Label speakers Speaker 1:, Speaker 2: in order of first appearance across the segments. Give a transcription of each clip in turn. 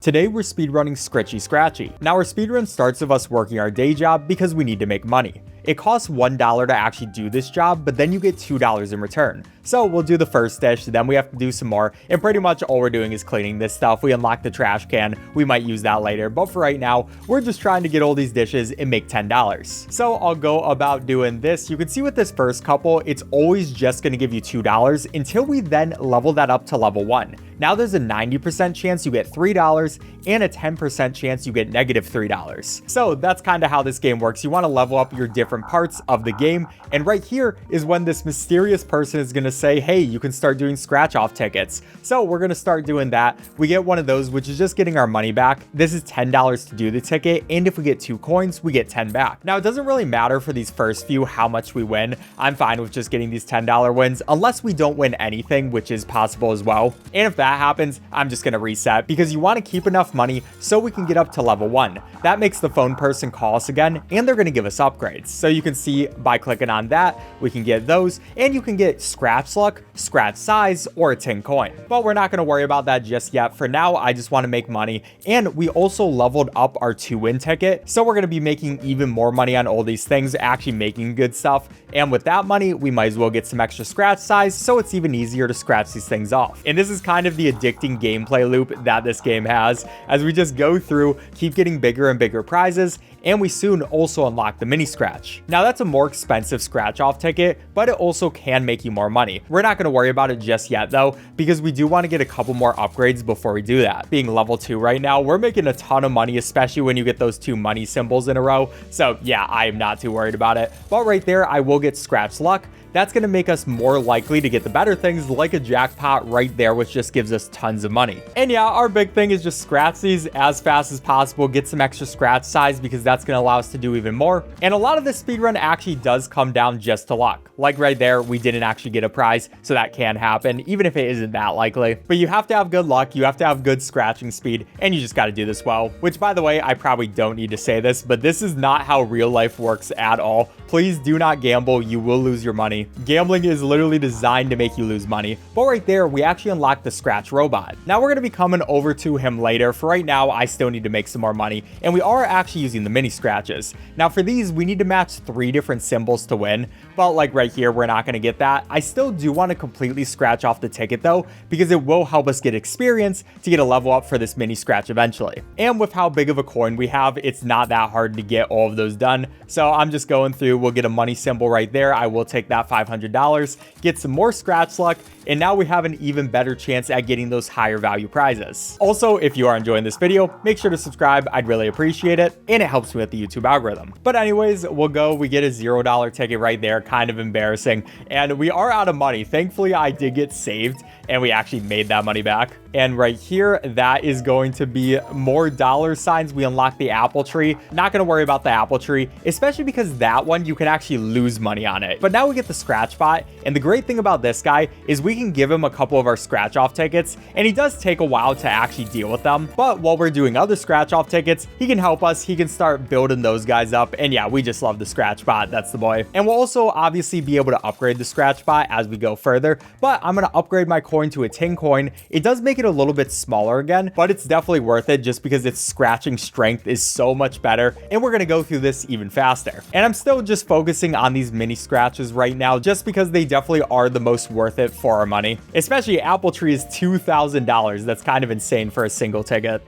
Speaker 1: Today we're speedrunning Scritchy Scratchy. Now our speedrun starts with us working our day job because we need to make money. It costs $1 to actually do this job, but then you get $2 in return. So we'll do the first dish, then we have to do some more, and pretty much all we're doing is cleaning this stuff. We unlock the trash can, we might use that later, but for right now, we're just trying to get all these dishes and make $10. So I'll go about doing this. You can see with this first couple, it's always just gonna give you $2 until we then level that up to level 1. Now there's a 90% chance you get $3 and a 10% chance you get negative $3. So that's kind of how this game works. You want to level up your different parts of the game. And right here is when this mysterious person is going to say, hey, you can start doing scratch off tickets. So we're going to start doing that. We get one of those, which is just getting our money back. This is $10 to do the ticket. And if we get 2 coins, we get 10 back. Now it doesn't really matter for these first few how much we win. I'm fine with just getting these $10 wins unless we don't win anything, which is possible as well. And if that happens, I'm just going to reset because you want to keep enough money so we can get up to level 1. That makes the phone person call us again and they're going to give us upgrades. So you can see by clicking on that, we can get those and you can get scratch luck, scratch size, or a tin coin. But we're not going to worry about that just yet. For now, I just want to make money. And we also leveled up our 2-win ticket. So we're going to be making even more money on all these things, actually making good stuff. And with that money, we might as well get some extra scratch size so it's even easier to scratch these things off. And this is kind of the addicting gameplay loop that this game has, as we just go through, keep getting bigger and bigger prizes, and we soon also unlock the mini scratch. Now that's a more expensive scratch off ticket, but it also can make you more money. We're not going to worry about it just yet though, because we do want to get a couple more upgrades before we do that. Being level 2 right now, we're making a ton of money, especially when you get those 2 money symbols in a row. So yeah, I am not too worried about it. But right there, I will get scratch luck. That's going to make us more likely to get the better things like a jackpot right there, which just gives us tons of money. And yeah, our big thing is just scratch these as fast as possible, get some extra scratch size because that's going to allow us to do even more. And a lot of this speedrun actually does come down just to luck. Like right there, we didn't actually get a prize, so that can happen, even if it isn't that likely. But you have to have good luck, you have to have good scratching speed, and you just got to do this well. Which, by the way, I probably don't need to say this, but this is not how real life works at all. Please do not gamble, you will lose your money. Gambling is literally designed to make you lose money. But right there, we actually unlocked the scratch robot. Now we're going to be coming over to him later. For right now, I still need to make some more money, and we are actually using the mini scratches. Now for these, we need to match 3 different symbols to win, but like right here, we're not going to get that. I still do want to completely scratch off the ticket though, because it will help us get experience to get a level up for this mini scratch eventually. And with how big of a coin we have, it's not that hard to get all of those done. So I'm just going through, we'll get a money symbol right there. I will take that $500, get some more scratch luck, and now we have an even better chance at getting those higher value prizes. Also, if you are enjoying this video, make sure to subscribe. I'd really appreciate it, and it helps me with the YouTube algorithm. But anyways, we get a $0 ticket right there, kind of embarrassing, and we are out of money. Thankfully, I did get saved, and we actually made that money back. And right here, that is going to be more dollar signs. We unlock the apple tree. Not going to worry about the apple tree, especially because that one, you can actually lose money on it. But now we get the scratch bot. And the great thing about this guy is we can give him a couple of our scratch off tickets, and he does take a while to actually deal with them. But while we're doing other scratch off tickets, he can help us. He can start building those guys up. And yeah, we just love the scratch bot. That's the boy. And we'll also obviously be able to upgrade the scratch bot as we go further. But I'm going to upgrade my coin to a tin coin. It does make it a little bit smaller again, but it's definitely worth it just because its scratching strength is so much better, and we're going to go through this even faster. And I'm still just focusing on these mini scratches right now just because they definitely are the most worth it for our money. Especially apple tree is $2,000. That's kind of insane for a single ticket.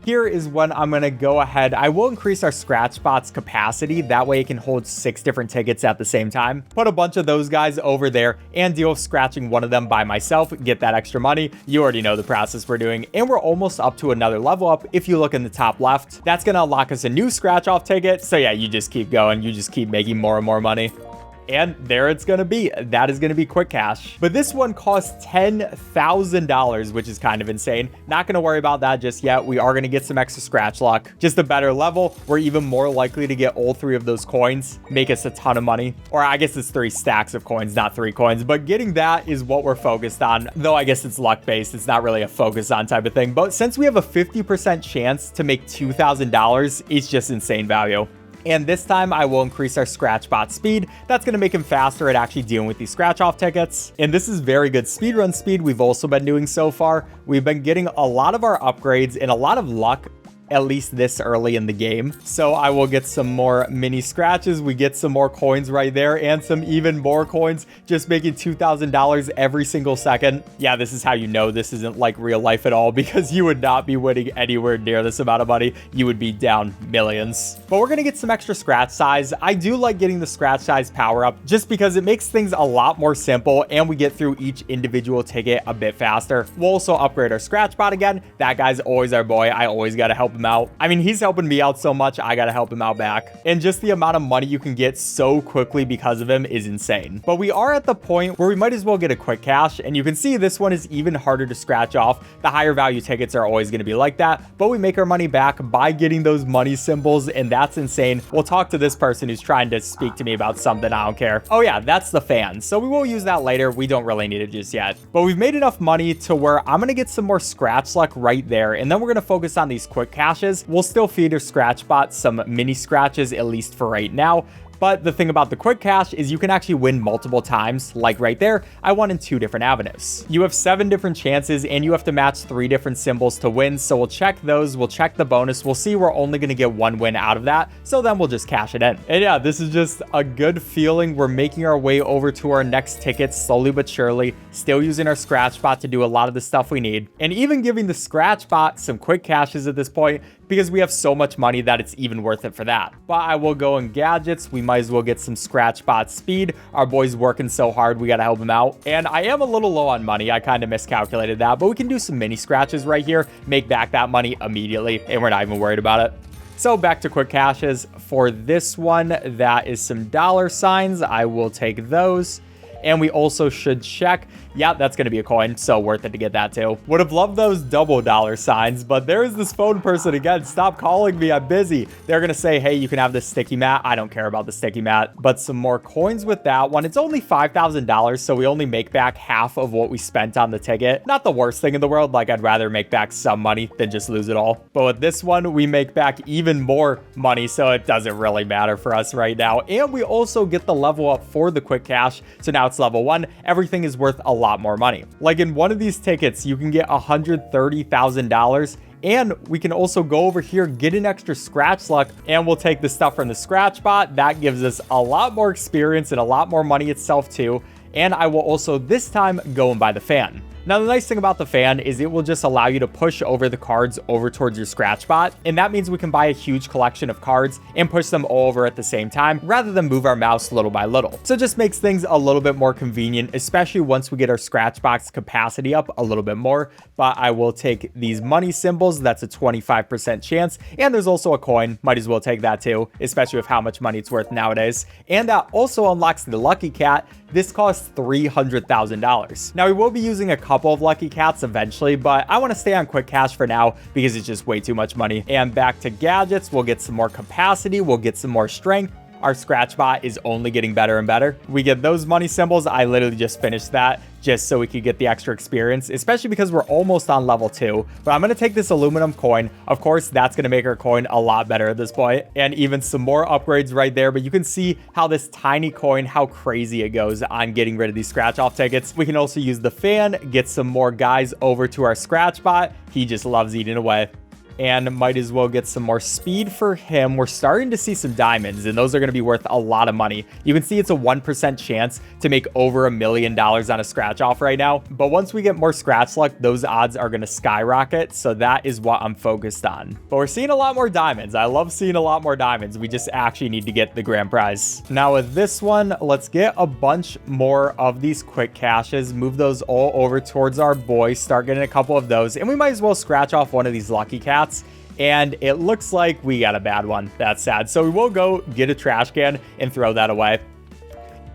Speaker 1: Here is when I'm going to go ahead. I will increase our scratch bot's capacity. That way it can hold 6 different tickets at the same time. Put a bunch of those guys over there and deal with scratching one of them by myself. Get that extra money. You already know the process we're doing. And we're almost up to another level up. If you look in the top left, that's going to unlock us a new scratch off ticket. So yeah, you just keep going. You just keep making more and more money. And there it's going to be. That is going to be quick cash. But this one costs $10,000, which is kind of insane. Not going to worry about that just yet. We are going to get some extra scratch luck. Just a better level. We're even more likely to get all 3 of those coins. Make us a ton of money. Or I guess it's 3 stacks of coins, not 3 coins. But getting that is what we're focused on. Though I guess it's luck based. It's not really a focus on type of thing. But since we have a 50% chance to make $2,000, it's just insane value. And this time I will increase our scratchbot speed. That's going to make him faster at actually dealing with these scratch off tickets. And this is very good speedrun speed we've also been doing so far. We've been getting a lot of our upgrades and a lot of luck, at least this early in the game. So I will get some more mini scratches. We get some more coins right there and some even more coins, just making $2,000 every single second. Yeah, this is how you know this isn't like real life at all, because you would not be winning anywhere near this amount of money. You would be down millions. But we're gonna get some extra scratch size. I do like getting the scratch size power up just because it makes things a lot more simple and we get through each individual ticket a bit faster. We'll also upgrade our scratch bot again. That guy's always our boy. I always gotta help him out. I mean, he's helping me out so much, I gotta help him out back. And just the amount of money you can get so quickly because of him is insane. But we are at the point where we might as well get a quick cash, and you can see this one is even harder to scratch off. The higher value tickets are always gonna be like that, but we make our money back by getting those money symbols, and that's insane. We'll talk to this person who's trying to speak to me about something, I don't care. Oh yeah, that's the fan. So we will use that later. We don't really need it just yet. But we've made enough money to where I'm gonna get some more scratch luck right there, and then we're gonna focus on these quick cash. We'll still feed our scratchbot some mini scratches, at least for right now. But the thing about the quick cash is you can actually win multiple times. Like right there, I won in 2 different avenues. You have 7 different chances and you have to match 3 different symbols to win. So we'll check those, we'll check the bonus. We'll see we're only gonna get 1 win out of that. So then we'll just cash it in. And yeah, this is just a good feeling. We're making our way over to our next ticket slowly but surely, still using our scratch bot to do a lot of the stuff we need. And even giving the scratch bot some quick cashes at this point, because we have so much money that it's even worth it for that. But I will go in gadgets. We might as well get some scratch bot speed. Our boy's working so hard, we gotta help him out. And I am a little low on money. I kind of miscalculated that, but we can do some mini scratches right here, make back that money immediately, and we're not even worried about it. So back to quick cashes. For this one, that is some dollar signs. I will take those. And we also should check. Yeah, that's going to be a coin, so worth it to get that too. Would have loved those double dollar signs, but there is this phone person again. Stop calling me, I'm busy. They're going to say, hey, you can have this sticky mat. I don't care about the sticky mat, but some more coins with that one. It's only $5,000, so we only make back half of what we spent on the ticket. Not the worst thing in the world. Like, I'd rather make back some money than just lose it all. But with this one, we make back even more money, so it doesn't really matter for us right now. And we also get the level up for the quick cash. So now it's level 1. Everything is worth a lot more money. Like in one of these tickets, you can get $130,000. And we can also go over here, get an extra scratch luck, and we'll take the stuff from the scratch bot. That gives us a lot more experience and a lot more money itself too. And I will also this time go and buy the fan. Now, the nice thing about the fan is it will just allow you to push over the cards over towards your scratch bot. And that means we can buy a huge collection of cards and push them all over at the same time rather than move our mouse little by little. So it just makes things a little bit more convenient, especially once we get our scratch box capacity up a little bit more. But I will take these money symbols. That's a 25% chance. And there's also a coin. Might as well take that too, especially with how much money it's worth nowadays. And that also unlocks the lucky cat. This costs $300,000. Now, we will be using a couple of lucky cats eventually, but I want to stay on quick cash for now because it's just way too much money. And back to gadgets, we'll get some more capacity, we'll get some more strength. Our scratch bot is only getting better and better. We get those money symbols. I literally just finished that just so we could get the extra experience, especially because we're almost on level 2. But I'm going to take this aluminum coin. Of course, that's going to make our coin a lot better at this point. And even some more upgrades right there. But you can see how this tiny coin, how crazy it goes on getting rid of these scratch off tickets. We can also use the fan, get some more guys over to our scratch bot. He just loves eating away. And might as well get some more speed for him. We're starting to see some diamonds, and those are going to be worth a lot of money. You can see it's a 1% chance to make over $1 million on a scratch off right now. But once we get more scratch luck, those odds are going to skyrocket. So that is what I'm focused on. But we're seeing a lot more diamonds. I love seeing a lot more diamonds. We just actually need to get the grand prize. Now with this one, let's get a bunch more of these quick cashes. Move those all over towards our boy. Start getting a couple of those. And we might as well scratch off one of these lucky cats. And it looks like we got a bad one. That's sad. So we will go get a trash can and throw that away.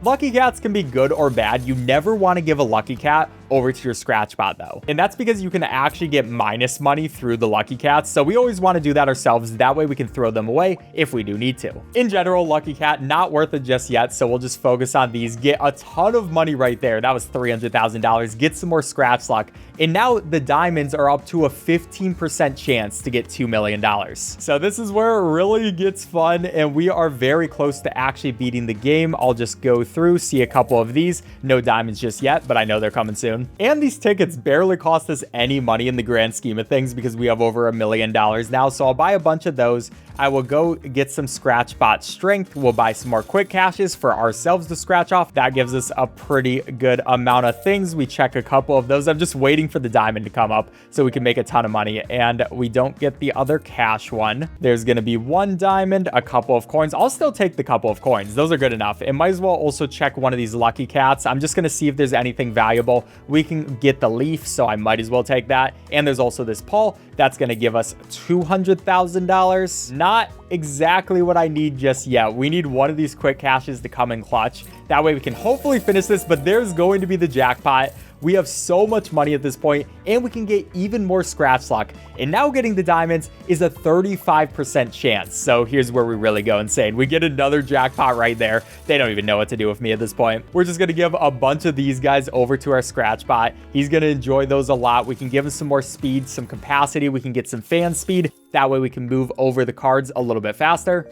Speaker 1: Lucky cats can be good or bad. You never want to give a lucky cat over to your scratchbot though. And that's because you can actually get minus money through the lucky cats. So we always want to do that ourselves. That way we can throw them away if we do need to. In general, lucky cat, not worth it just yet. So we'll just focus on these, get a ton of money right there. That was $300,000, get some more scratch luck. And now the diamonds are up to a 15% chance to get $2 million. So this is where it really gets fun, and we are very close to actually beating the game. I'll just go through, see a couple of these. No diamonds just yet, but I know they're coming soon. And these tickets barely cost us any money in the grand scheme of things because we have over $1 million now. So I'll buy a bunch of those. I will go get some scratchbot strength. We'll buy some more quick caches for ourselves to scratch off. That gives us a pretty good amount of things. We check a couple of those. I'm just waiting for the diamond to come up so we can make a ton of money, and we don't get the other cash one. There's going to be one diamond, a couple of coins. I'll still take the couple of coins. Those are good enough. It might as well also check one of these lucky cats. I'm just going to see if there's anything valuable. We can get the leaf, so I might as well take that. And there's also this Paul. That's going to give us $200,000. Not exactly what I need just yet. We need one of these quick caches to come in clutch. That way we can hopefully finish this, but there's going to be the jackpot. We have so much money at this point, and we can get even more scratch luck. And now getting the diamonds is a 35% chance. So here's where we really go insane. We get another jackpot right there. They don't even know what to do with me at this point. We're just going to give a bunch of these guys over to our scratch bot. He's going to enjoy those a lot. We can give him some more speed, some capacity. We can get some fan speed. That way we can move over the cards a little bit faster.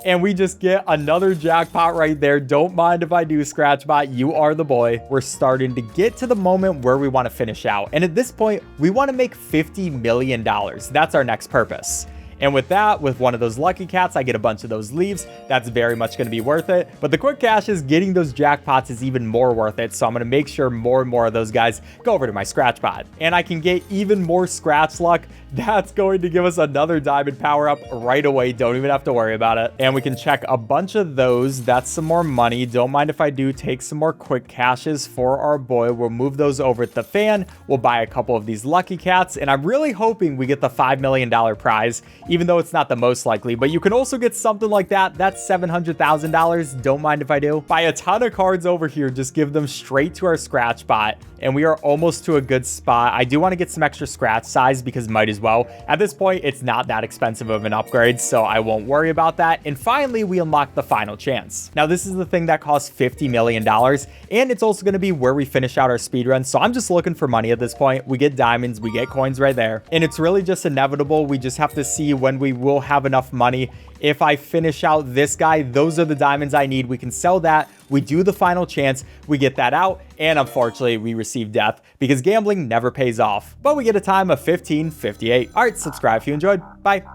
Speaker 1: And we just get another jackpot right there. Don't mind if I do, scratchbot. You are the boy. We're starting to get to the moment where we want to finish out. And at this point, we want to make $50 million. That's our next purpose. And with that, with one of those lucky cats, I get a bunch of those leaves. That's very much going to be worth it. But the quick caches, getting those jackpots is even more worth it. So I'm going to make sure more and more of those guys go over to my scratch bot. And I can get even more scratch luck. That's going to give us another diamond power up right away. Don't even have to worry about it. And we can check a bunch of those. That's some more money. Don't mind if I do take some more quick caches for our boy. We'll move those over at the fan. We'll buy a couple of these lucky cats. And I'm really hoping we get the $5 million prize, even though it's not the most likely. But you can also get something like that. That's $700,000. Don't mind if I do. Buy a ton of cards over here. Just give them straight to our scratch bot. And we are almost to a good spot. I do want to get some extra scratch size because might as well. At this point, it's not that expensive of an upgrade, so I won't worry about that. And finally, we unlock the final chance. Now, this is the thing that costs $50 million, and it's also going to be where we finish out our speedrun. So I'm just looking for money at this point. We get diamonds, we get coins right there. And it's really just inevitable. We just have to see when we will have enough money. If I finish out this guy, those are the diamonds I need. We can sell that. We do the final chance. We get that out. And unfortunately, we receive death because gambling never pays off. But we get a time of 15:58. All right, subscribe if you enjoyed. Bye.